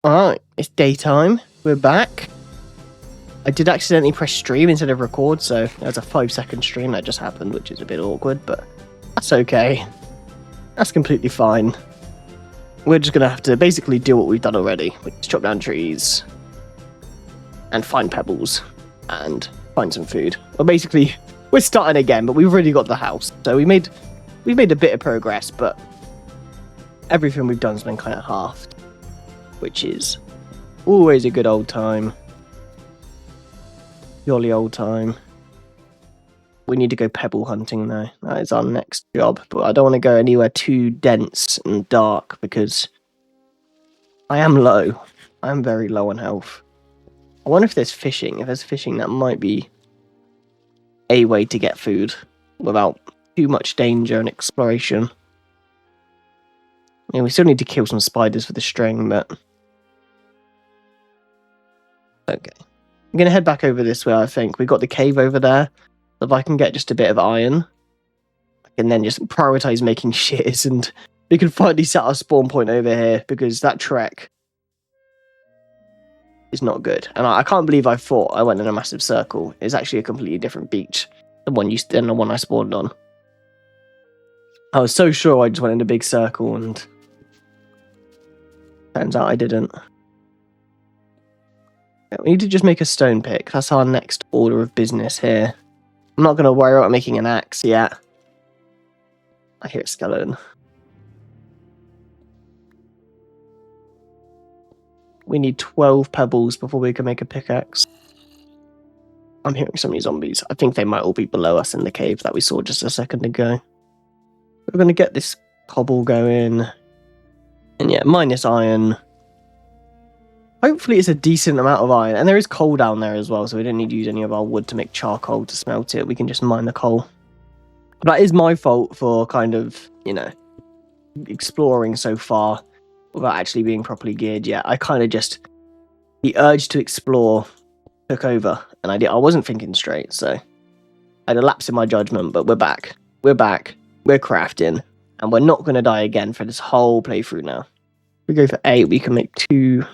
Alright, it's daytime. We're back. I did accidentally press stream instead of record, so there's a 5-second stream that just happened, which is a bit awkward, but that's okay. That's completely fine. We're just going to have to basically do what we've done already, which is chop down trees and find pebbles and find some food. Well, basically, we're starting again, but we've already got the house. So we've made a bit of progress, but everything we've done has been kind of halved, which is always a good old time. Jolly old time. We need to go pebble hunting now. That is our next job, but I don't want to go anywhere too dense and dark because I am low. I am very low on health. I wonder if there's fishing. If there's fishing, that might be a way to get food without too much danger and exploration. I mean, we still need to kill some spiders for the string, but okay. I'm going to head back over this way, I think. We've got the cave over there. If I can get just a bit of iron, I can then just prioritize making shears, and we can finally set our spawn point over here, because that trek is not good. And I can't believe I thought I went in a massive circle. It's actually a completely different beach than the one I spawned on. I was so sure I just went in a big circle, and turns out I didn't. We need to just make a stone pick. That's our next order of business here. I'm not going to worry about making an axe yet. I hear a skeleton. We need 12 pebbles before we can make a pickaxe. I'm hearing so many zombies. I think they might all be below us in the cave that we saw just a second ago. We're going to get this cobble going. And yeah, minus iron. Hopefully it's a decent amount of iron. And there is coal down there as well, so we don't need to use any of our wood to make charcoal to smelt it. We can just mine the coal. But that is my fault for kind of, exploring so far without actually being properly geared yet. I kind of just... The urge to explore took over, and I wasn't thinking straight, so... I had a lapse in my judgment, but we're back. We're back. We're crafting. And we're not going to die again for this whole playthrough now. If we go for 8, we can make 2...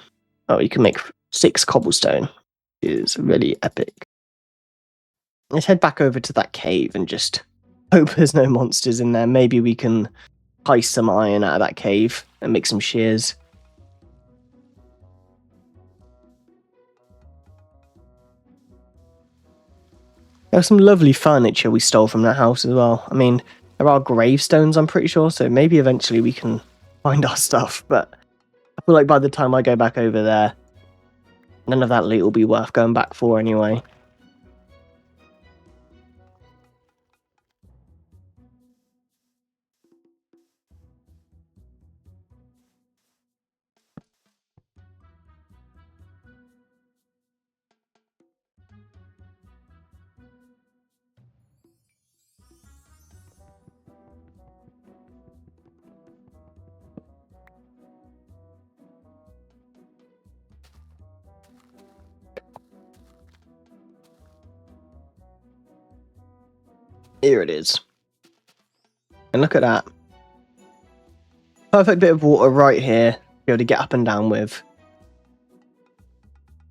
Oh, you can make 6 cobblestone. It is really epic. Let's head back over to that cave and just hope there's no monsters in there. Maybe we can heist some iron out of that cave and make some shears. There's some lovely furniture we stole from that house as well. I mean, there are gravestones, I'm pretty sure, so maybe eventually we can find our stuff, but I feel like by the time I go back over there, none of that loot will be worth going back for anyway. Here it is. And look at that. Perfect bit of water right here to be able to get up and down with.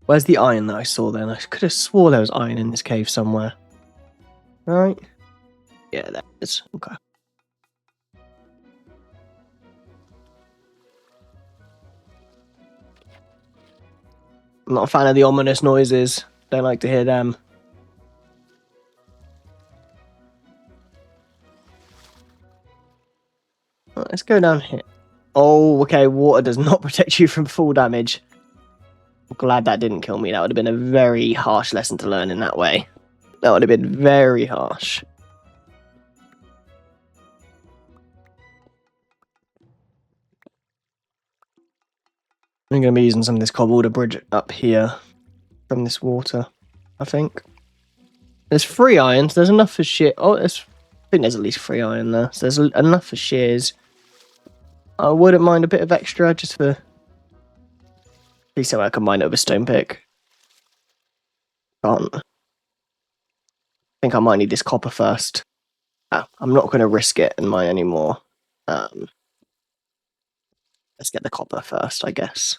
Where's the iron that I saw then? I could have swore there was iron in this cave somewhere. Right? Yeah, there it is. Okay. I'm not a fan of the ominous noises. Don't like to hear them. Let's go down here. Oh, okay, water does not protect you from full damage. I'm glad that didn't kill me. That would have been a very harsh lesson to learn in that way. That would have been very harsh. I'm going to be using some of this cobble to bridge up here from this water, I think. There's 3 irons. There's enough for shears. Oh, I think there's at least 3 iron there. So there's enough for shears. I wouldn't mind a bit of extra just for... Please tell me I can mine it with a stone pick. Can't. I think I might need this copper first. I'm not going to risk it and mine anymore. Let's get the copper first, I guess.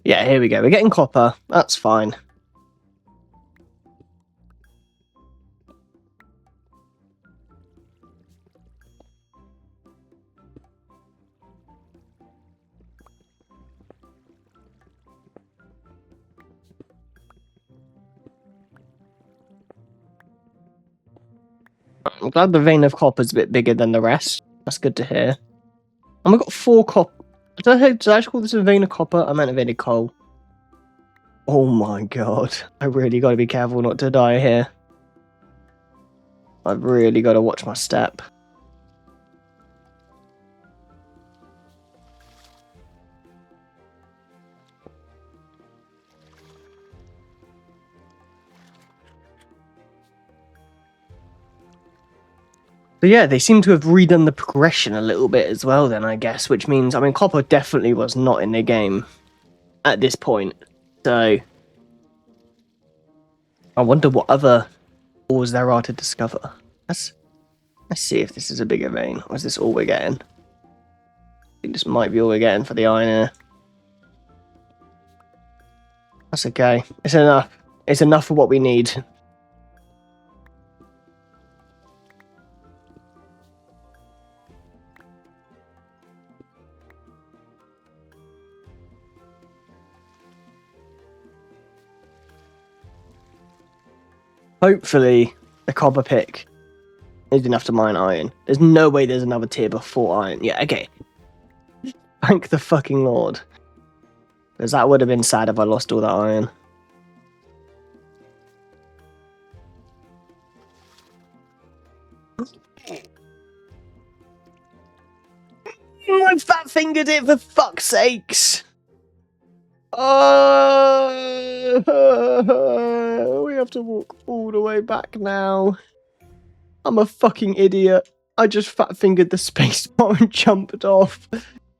Yeah, here we go. We're getting copper. That's fine. I'm glad the vein of copper's a bit bigger than the rest. That's good to hear. And we've got 4 copper. Did I actually call this a vein of copper? I meant a vein of coal. Oh my god. I really got to be careful not to die here. I've really got to watch my step. But yeah, they seem to have redone the progression a little bit as well then, I guess, which means, I mean, copper definitely was not in the game at this point. So, I wonder what other ores there are to discover. Let's see if this is a bigger vein, or is this all we're getting? I think this might be all we're getting for the iron here. That's okay. It's enough. It's enough for what we need. Hopefully, the copper pick is enough to mine iron. There's no way there's another tier before iron. Yeah, okay. Thank the fucking Lord. Because that would have been sad if I lost all that iron. I fat fingered it for fuck's sakes. Oh, we have to walk all the way back now. I'm a fucking idiot. I just fat fingered the spacebar and jumped off.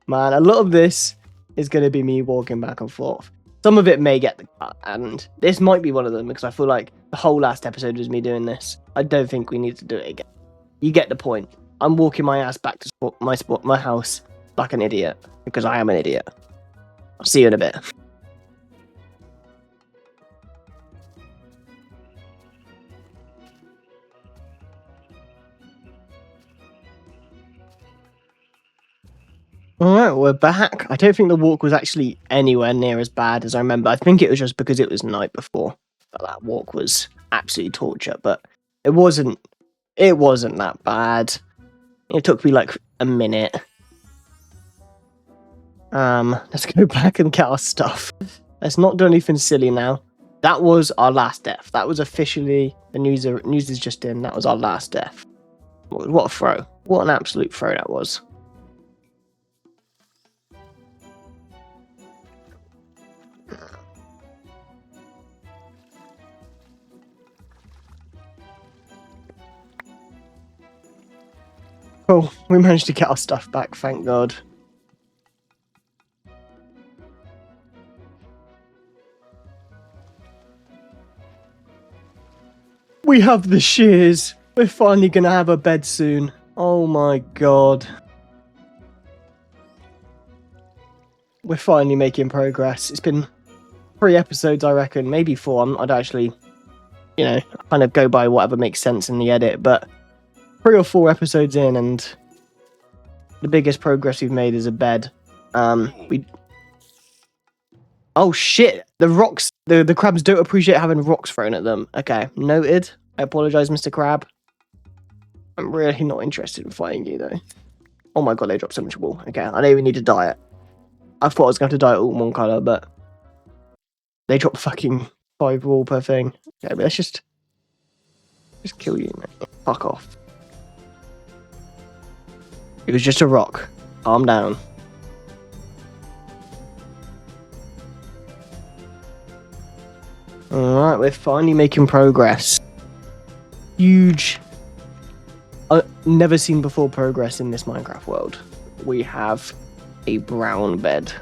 Man, a lot of this is going to be me walking back and forth. Some of it may get the cut, and this might be one of them because I feel like the whole last episode was me doing this. I don't think we need to do it again. You get the point. I'm walking my ass back to my house like an idiot because I am an idiot. I'll see you in a bit. Alright, we're back. I don't think the walk was actually anywhere near as bad as I remember. I think it was just because it was night before. But that walk was absolutely torture, but it wasn't that bad. It took me like a minute. Let's go back and get our stuff. Let's not do anything silly now. That was our last death. That was officially, the news is just in, that was our last death. What a throw. What an absolute throw that was. Oh, we managed to get our stuff back, thank God. We have the shears. We're finally going to have a bed soon. Oh my God. We're finally making progress. It's been 3 episodes, I reckon. Maybe 4. I'd actually, kind of go by whatever makes sense in the edit, but 3 or 4 episodes in, and the biggest progress we've made is a bed. Oh shit! The rocks, the crabs don't appreciate having rocks thrown at them. Okay, noted. I apologize, Mr. Crab. I'm really not interested in fighting you, though. Oh my god, they dropped so much wool. Okay, I don't even need to dye it. I thought I was going to dye it all one colour, but they dropped fucking 5 wool per thing. Okay, but let's just kill you, mate. Fuck off. It was just a rock. Calm down. Alright, we're finally making progress. Huge. Never seen before progress in this Minecraft world. We have a brown bed.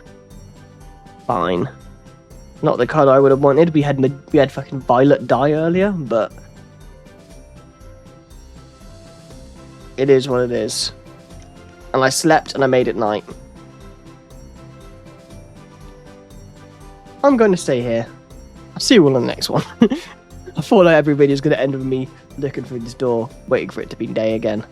Fine. Not the colour I would have wanted. We had fucking violet dye earlier, but it is what it is. And I slept and I made it night. I'm going to stay here. I'll see you all in the next one. I thought like every video is going to end with me looking through this door, waiting for it to be day again.